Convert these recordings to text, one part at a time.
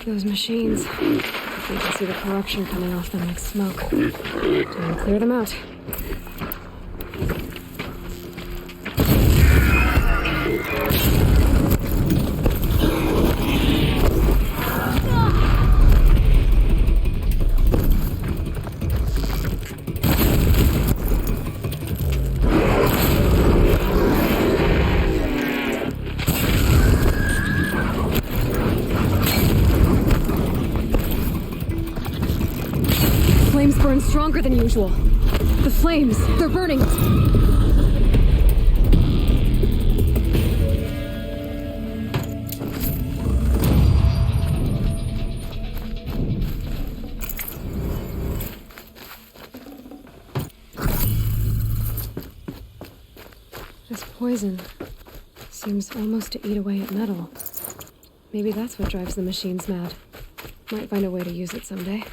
Those machines. You can see the corruption coming off them like smoke. Time to clear them out. Flames burn stronger than usual. The flames, they're burning it. This poison seems almost to eat away at metal. Maybe that's what drives the machines mad. Might find a way to use it someday.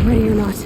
Ready or not.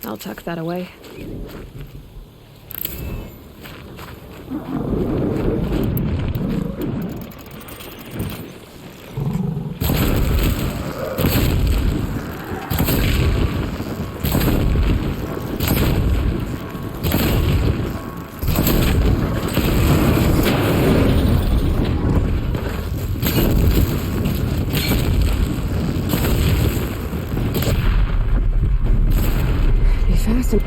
I'll tuck that away. Be fast and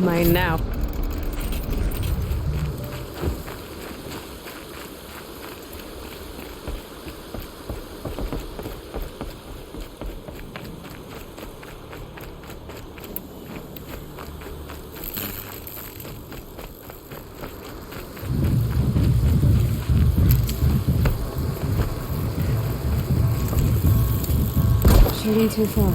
Mine now. Shooting too far.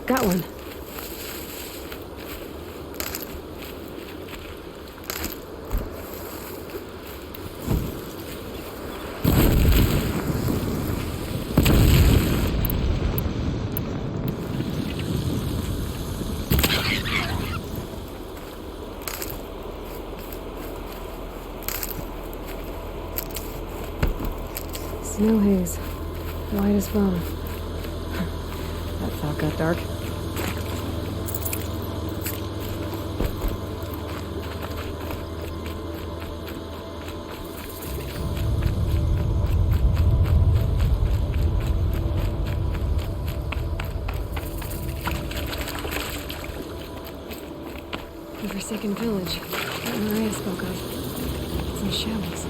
Got one. Snow haze. White as well. That thought got dark. The forsaken village that Maria spoke of. It's in shambles.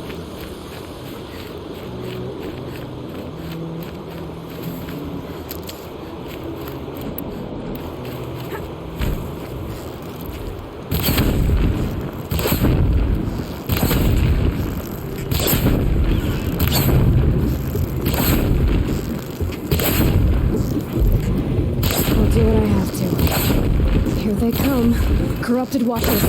I'll do what I have to. Here they come. Corrupted watchers.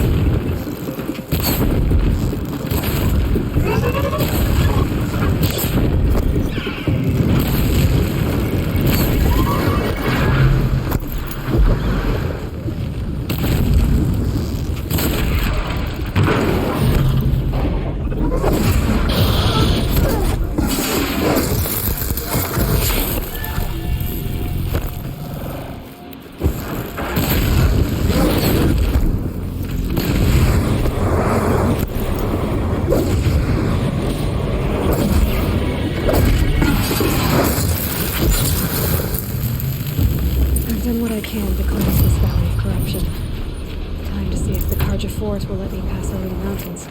I've done what I can to cleanse this valley of corruption. Time to see if the Carja Force will let me pass over the mountains.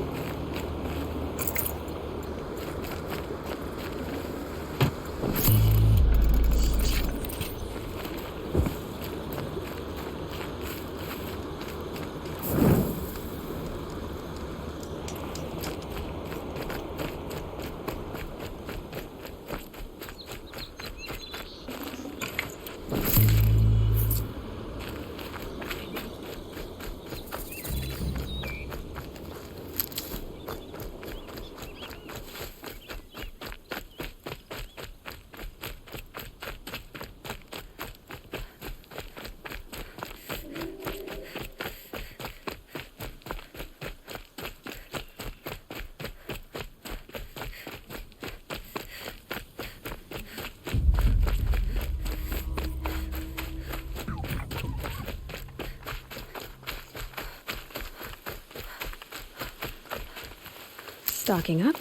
Stocking up.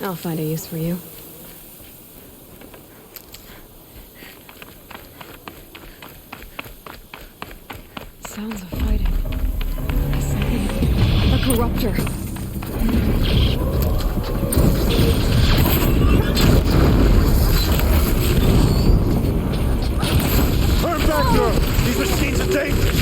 I'll find a use for you. Sounds of fighting. A corruptor. Turn back, girl! These machines are dangerous!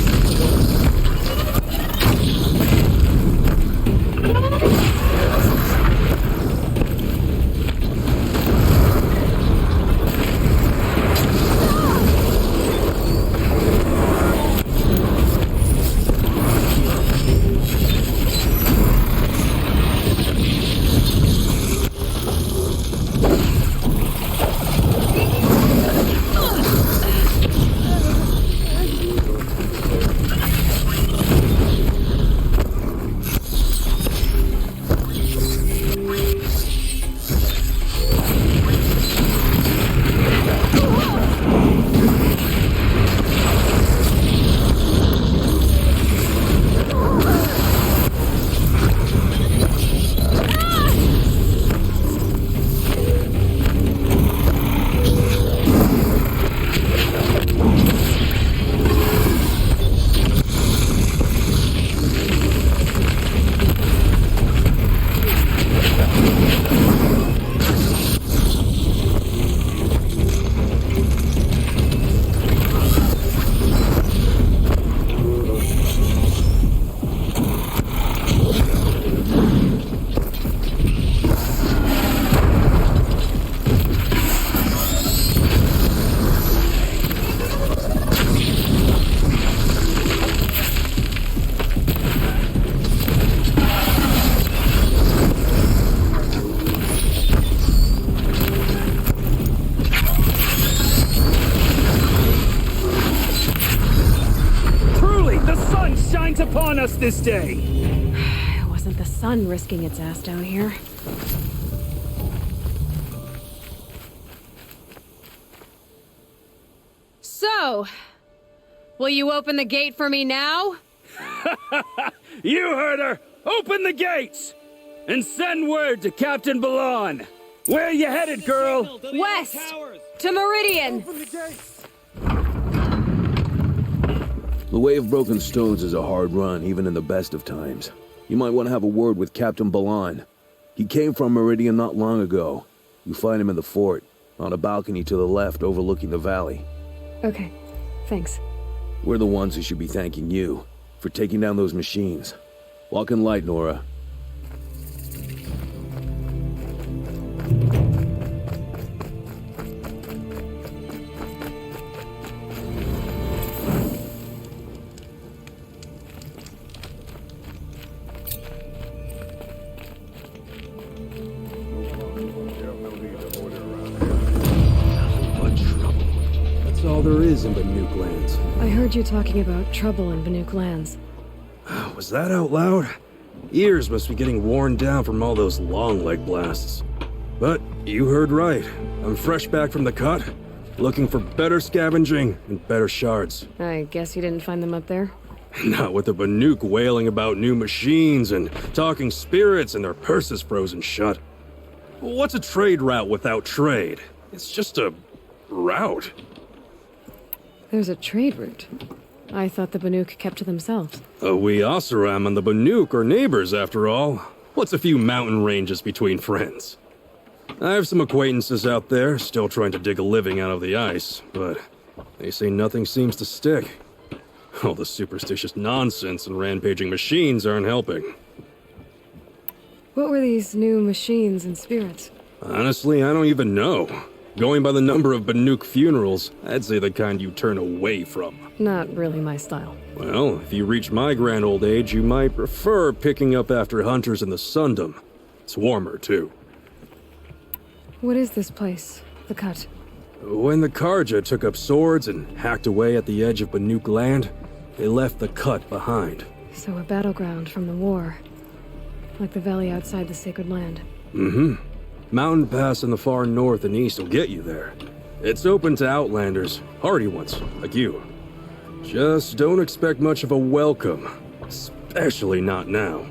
Upon us this day. It wasn't the sun risking its ass down here. So, will you open the gate for me now? You heard her! Open the gates! And send word to Captain Balan. Where you headed, girl? West! To Meridian! Open the gates! The Way of Broken Stones is a hard run, even in the best of times. You might want to have a word with Captain Balan. He came from Meridian not long ago. You find him in the fort, on a balcony to the left overlooking the valley. Okay, thanks. We're the ones who should be thanking you for taking down those machines. Walk in light, Nora. That's all there is in Banuk lands. I heard you talking about trouble in Banuk lands. Was that out loud? Ears must be getting worn down from all those long leg blasts. But you heard right. I'm fresh back from the cut, looking for better scavenging and better shards. I guess you didn't find them up there? Not with the Banuk wailing about new machines and talking spirits and their purses frozen shut. What's a trade route without trade? It's just a route. There's a trade route. I thought the Banuk kept to themselves. We Oseram and the Banuk are neighbors, after all. What's a few mountain ranges between friends? I have some acquaintances out there, still trying to dig a living out of the ice, but they say nothing seems to stick. All the superstitious nonsense and rampaging machines aren't helping. What were these new machines and spirits? Honestly, I don't even know. Going by the number of Banuk funerals, I'd say the kind you turn away from. Not really my style. Well, if you reach my grand old age, you might prefer picking up after hunters in the Sundom. It's warmer, too. What is this place? The Cut? When the Karja took up swords and hacked away at the edge of Banuk land, they left the Cut behind. So a battleground from the war. Like the valley outside the Sacred Land. Mm-hmm. Mountain Pass in the far north and east will get you there. It's open to outlanders, hardy ones, like you. Just don't expect much of a welcome, especially not now.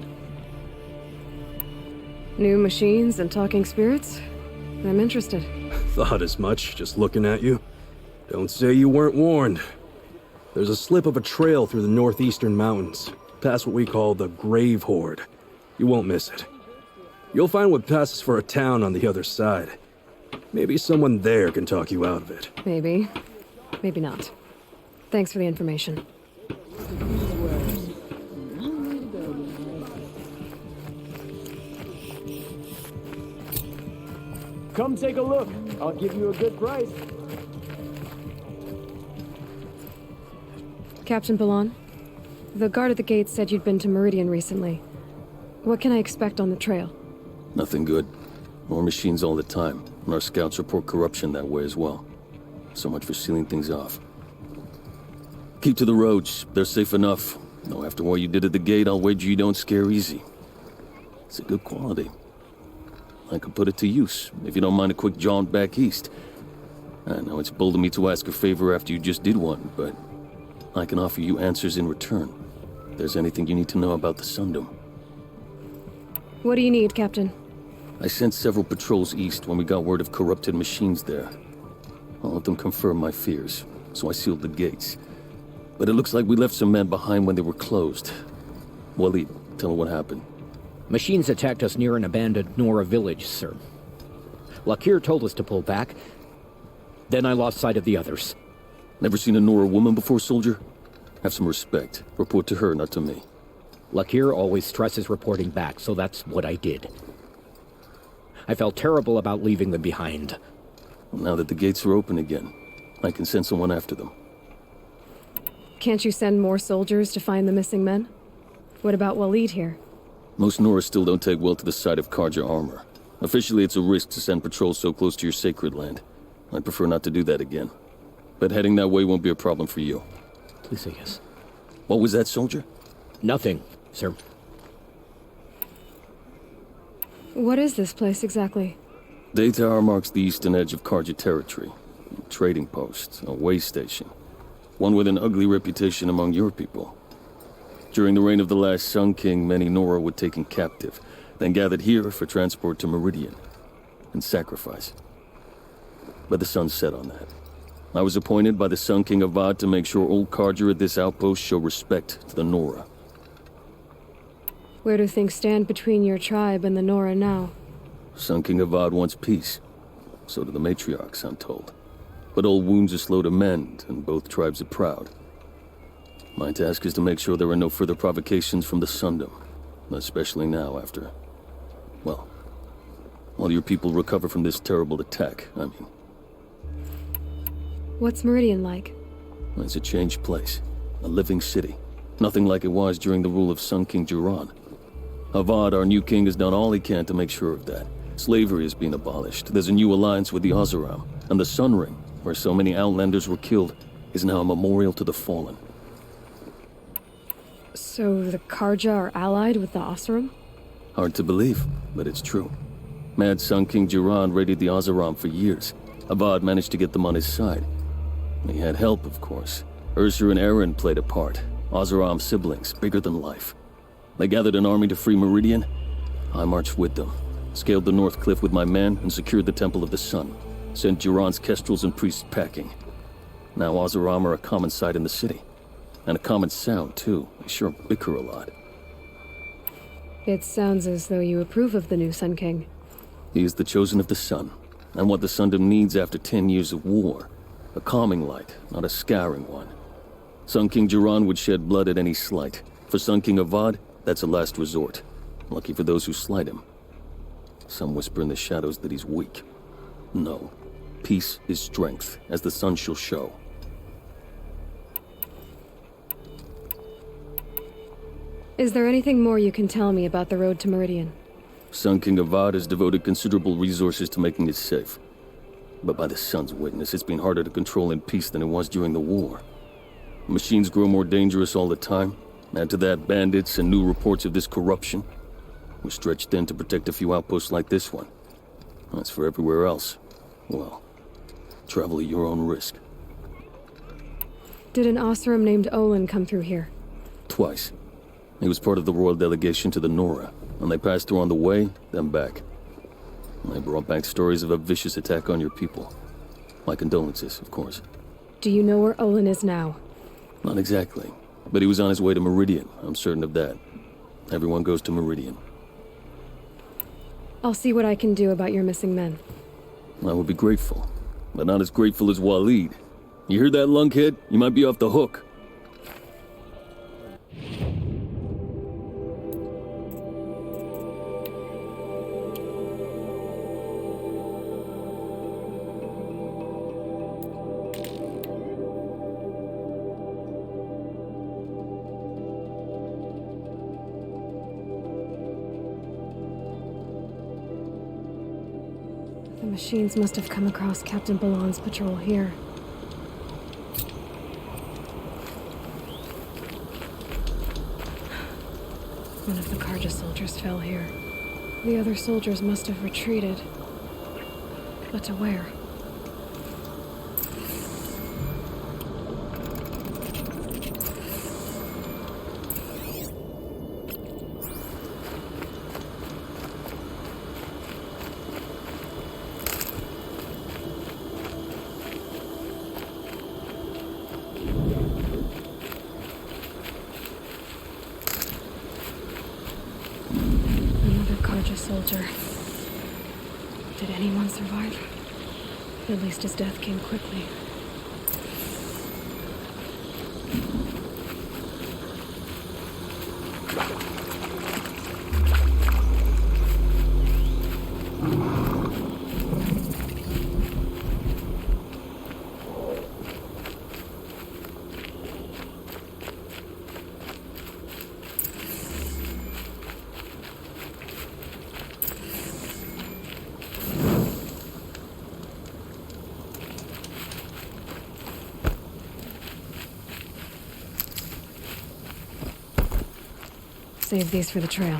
New machines and talking spirits? I'm interested. Thought as much, just looking at you. Don't say you weren't warned. There's a slip of a trail through the northeastern mountains, past what we call the Grave Horde. You won't miss it. You'll find what passes for a town on the other side. Maybe someone there can talk you out of it. Maybe. Maybe not. Thanks for the information. Come take a look. I'll give you a good price. Captain Ballon, the guard at the gate said you'd been to Meridian recently. What can I expect on the trail? Nothing good. More machines all the time, and our scouts report corruption that way as well. So much for sealing things off. Keep to the roads. They're safe enough. Though after what you did at the gate, I'll wager you don't scare easy. It's a good quality. I could put it to use, if you don't mind a quick jaunt back east. I know it's bold of me to ask a favor after you just did one, but I can offer you answers in return. If there's anything you need to know about the Sundom. What do you need, Captain? I sent several patrols east when we got word of corrupted machines there. All of them confirmed my fears, so I sealed the gates. But it looks like we left some men behind when they were closed. Waleed, tell me what happened. Machines attacked us near an abandoned Nora village, sir. Lakir told us to pull back. Then I lost sight of the others. Never seen a Nora woman before, soldier? Have some respect. Report to her, not to me. Lakir always stresses reporting back, so that's what I did. I felt terrible about leaving them behind. Well, now that the gates are open again, I can send someone after them. Can't you send more soldiers to find the missing men? What about Waleed here? Most Nora still don't take well to the sight of Karja armor. Officially, it's a risk to send patrols so close to your sacred land. I'd prefer not to do that again. But heading that way won't be a problem for you. Please say yes. What was that, soldier? Nothing, sir. What is this place exactly? Day Tower marks the eastern edge of Karja territory. A trading post, a way station. One with an ugly reputation among your people. During the reign of the last Sun King, many Nora were taken captive, then gathered here for transport to Meridian, and sacrifice. But the sun set on that. I was appointed by the Sun King Avad to make sure old Karja at this outpost show respect to the Nora. Where do things stand between your tribe and the Nora now? Sun King Avad wants peace. So do the matriarchs, I'm told. But old wounds are slow to mend, and both tribes are proud. My task is to make sure there are no further provocations from the Sundom, especially now after, well, while your people recover from this terrible attack, I mean. What's Meridian like? It's a changed place, a living city. Nothing like it was during the rule of Sun King Jiran. Avad, our new king, has done all he can to make sure of that. Slavery has been abolished. There's a new alliance with the Oseram, and the Sun Ring, where so many Outlanders were killed, is now a memorial to the fallen. So the Karja are allied with the Oseram? Hard to believe, but it's true. Mad Sun King Jiran raided the Oseram for years. Avad managed to get them on his side. He had help, of course. Ursur and Eren played a part. Oseram siblings, bigger than life. They gathered an army to free Meridian. I marched with them, scaled the North Cliff with my men, and secured the Temple of the Sun. Sent Jiran's kestrels and priests packing. Now Oseram are a common sight in the city. And a common sound, too. They sure bicker a lot. It sounds as though you approve of the new Sun King. He is the chosen of the Sun, and what the Sundom needs after 10 years of war. A calming light, not a scouring one. Sun King Jiran would shed blood at any slight. For Sun King Avad, that's a last resort. Lucky for those who slight him. Some whisper in the shadows that he's weak. No. Peace is strength, as the sun shall show. Is there anything more you can tell me about the road to Meridian? Sun King Avad has devoted considerable resources to making it safe. But by the sun's witness, it's been harder to control in peace than it was during the war. Machines grow more dangerous all the time. Add to that bandits and new reports of this corruption. We're stretched thin to protect a few outposts like this one. As for everywhere else, well, travel at your own risk. Did an Oseram named Olin come through here? Twice. He was part of the royal delegation to the Nora. When they passed through on the way, then back. And they brought back stories of a vicious attack on your people. My condolences, of course. Do you know where Olin is now? Not exactly. But he was on his way to Meridian, I'm certain of that. Everyone goes to Meridian. I'll see what I can do about your missing men. I would be grateful. But not as grateful as Waleed. You hear that, lunkhead? You might be off the hook. The machines must have come across Captain Ballon's patrol here. One of the Karja soldiers fell here. The other soldiers must have retreated. But to where? Soldier. Did anyone survive? At least his death came quickly. Save these for the trail.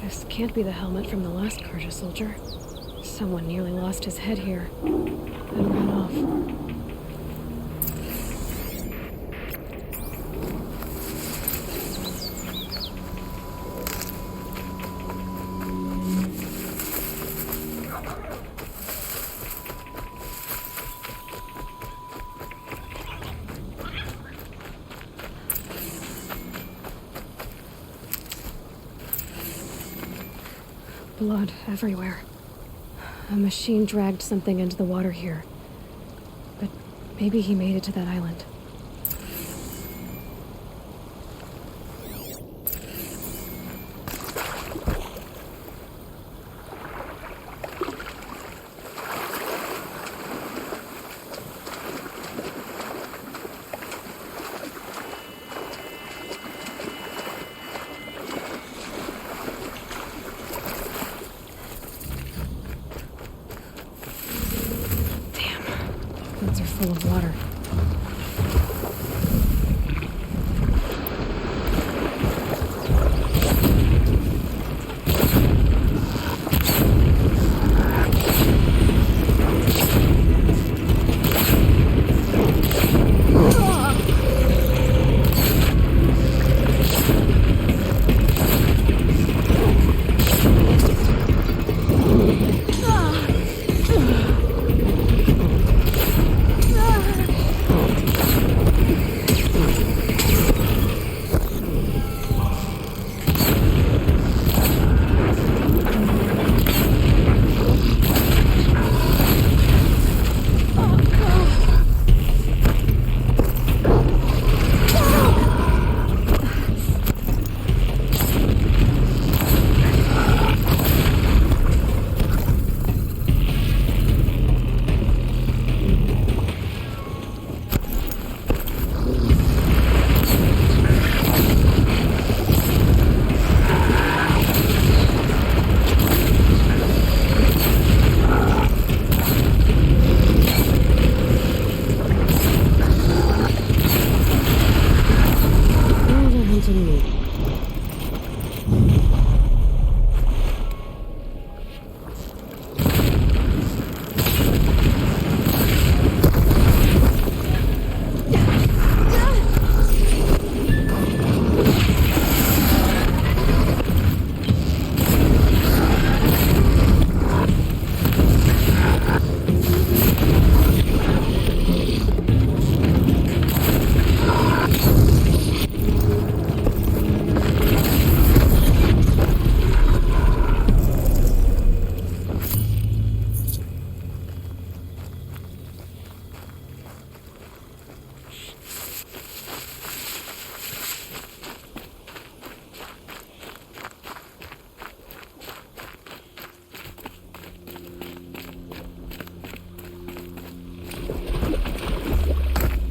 This can't be the helmet from the last Karja soldier. Someone nearly lost his head here and ran off. Blood everywhere. A machine dragged something into the water here. But maybe he made it to that island. Boots are full of water.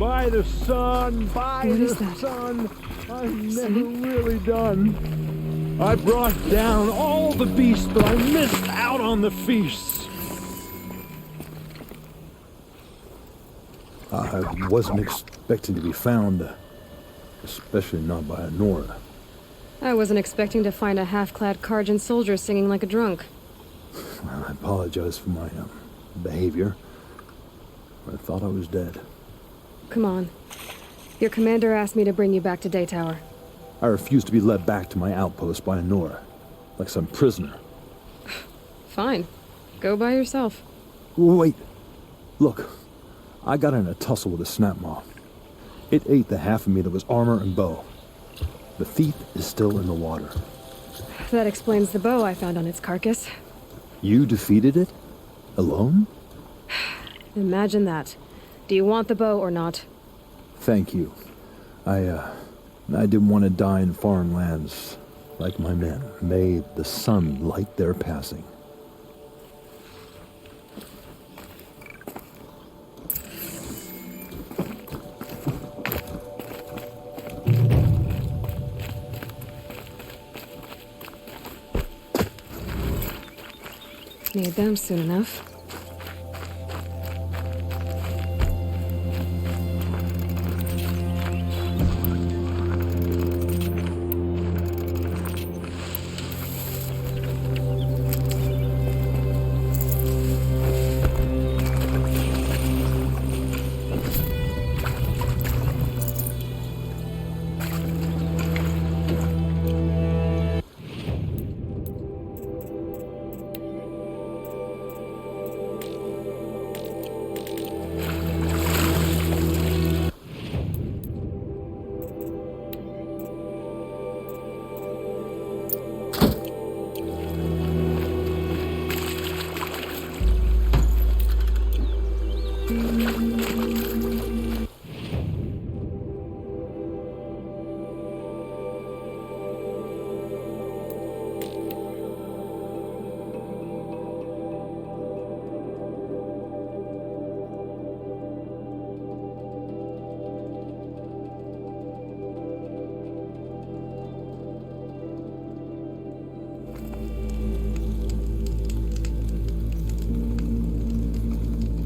By the sun, by What the is that? sun, I'm never Singing? really done. I brought down all the beasts, but I missed out on the feasts. I wasn't expecting to be found, especially not by Nora. I wasn't expecting to find a half-clad Karjan soldier singing like a drunk. I apologize for my behavior. I thought I was dead. Come on. Your commander asked me to bring you back to Daytower. I refused to be led back to my outpost by Nora, like some prisoner. Fine. Go by yourself. Wait. Look, I got in a tussle with a snapmaw. It ate the half of me that was armor and bow. The thief is still in the water. That explains the bow I found on its carcass. You defeated it? Alone? Imagine that. Do you want the bow or not? Thank you. I didn't want to die in foreign lands, like my men. May the sun light their passing. Need them soon enough.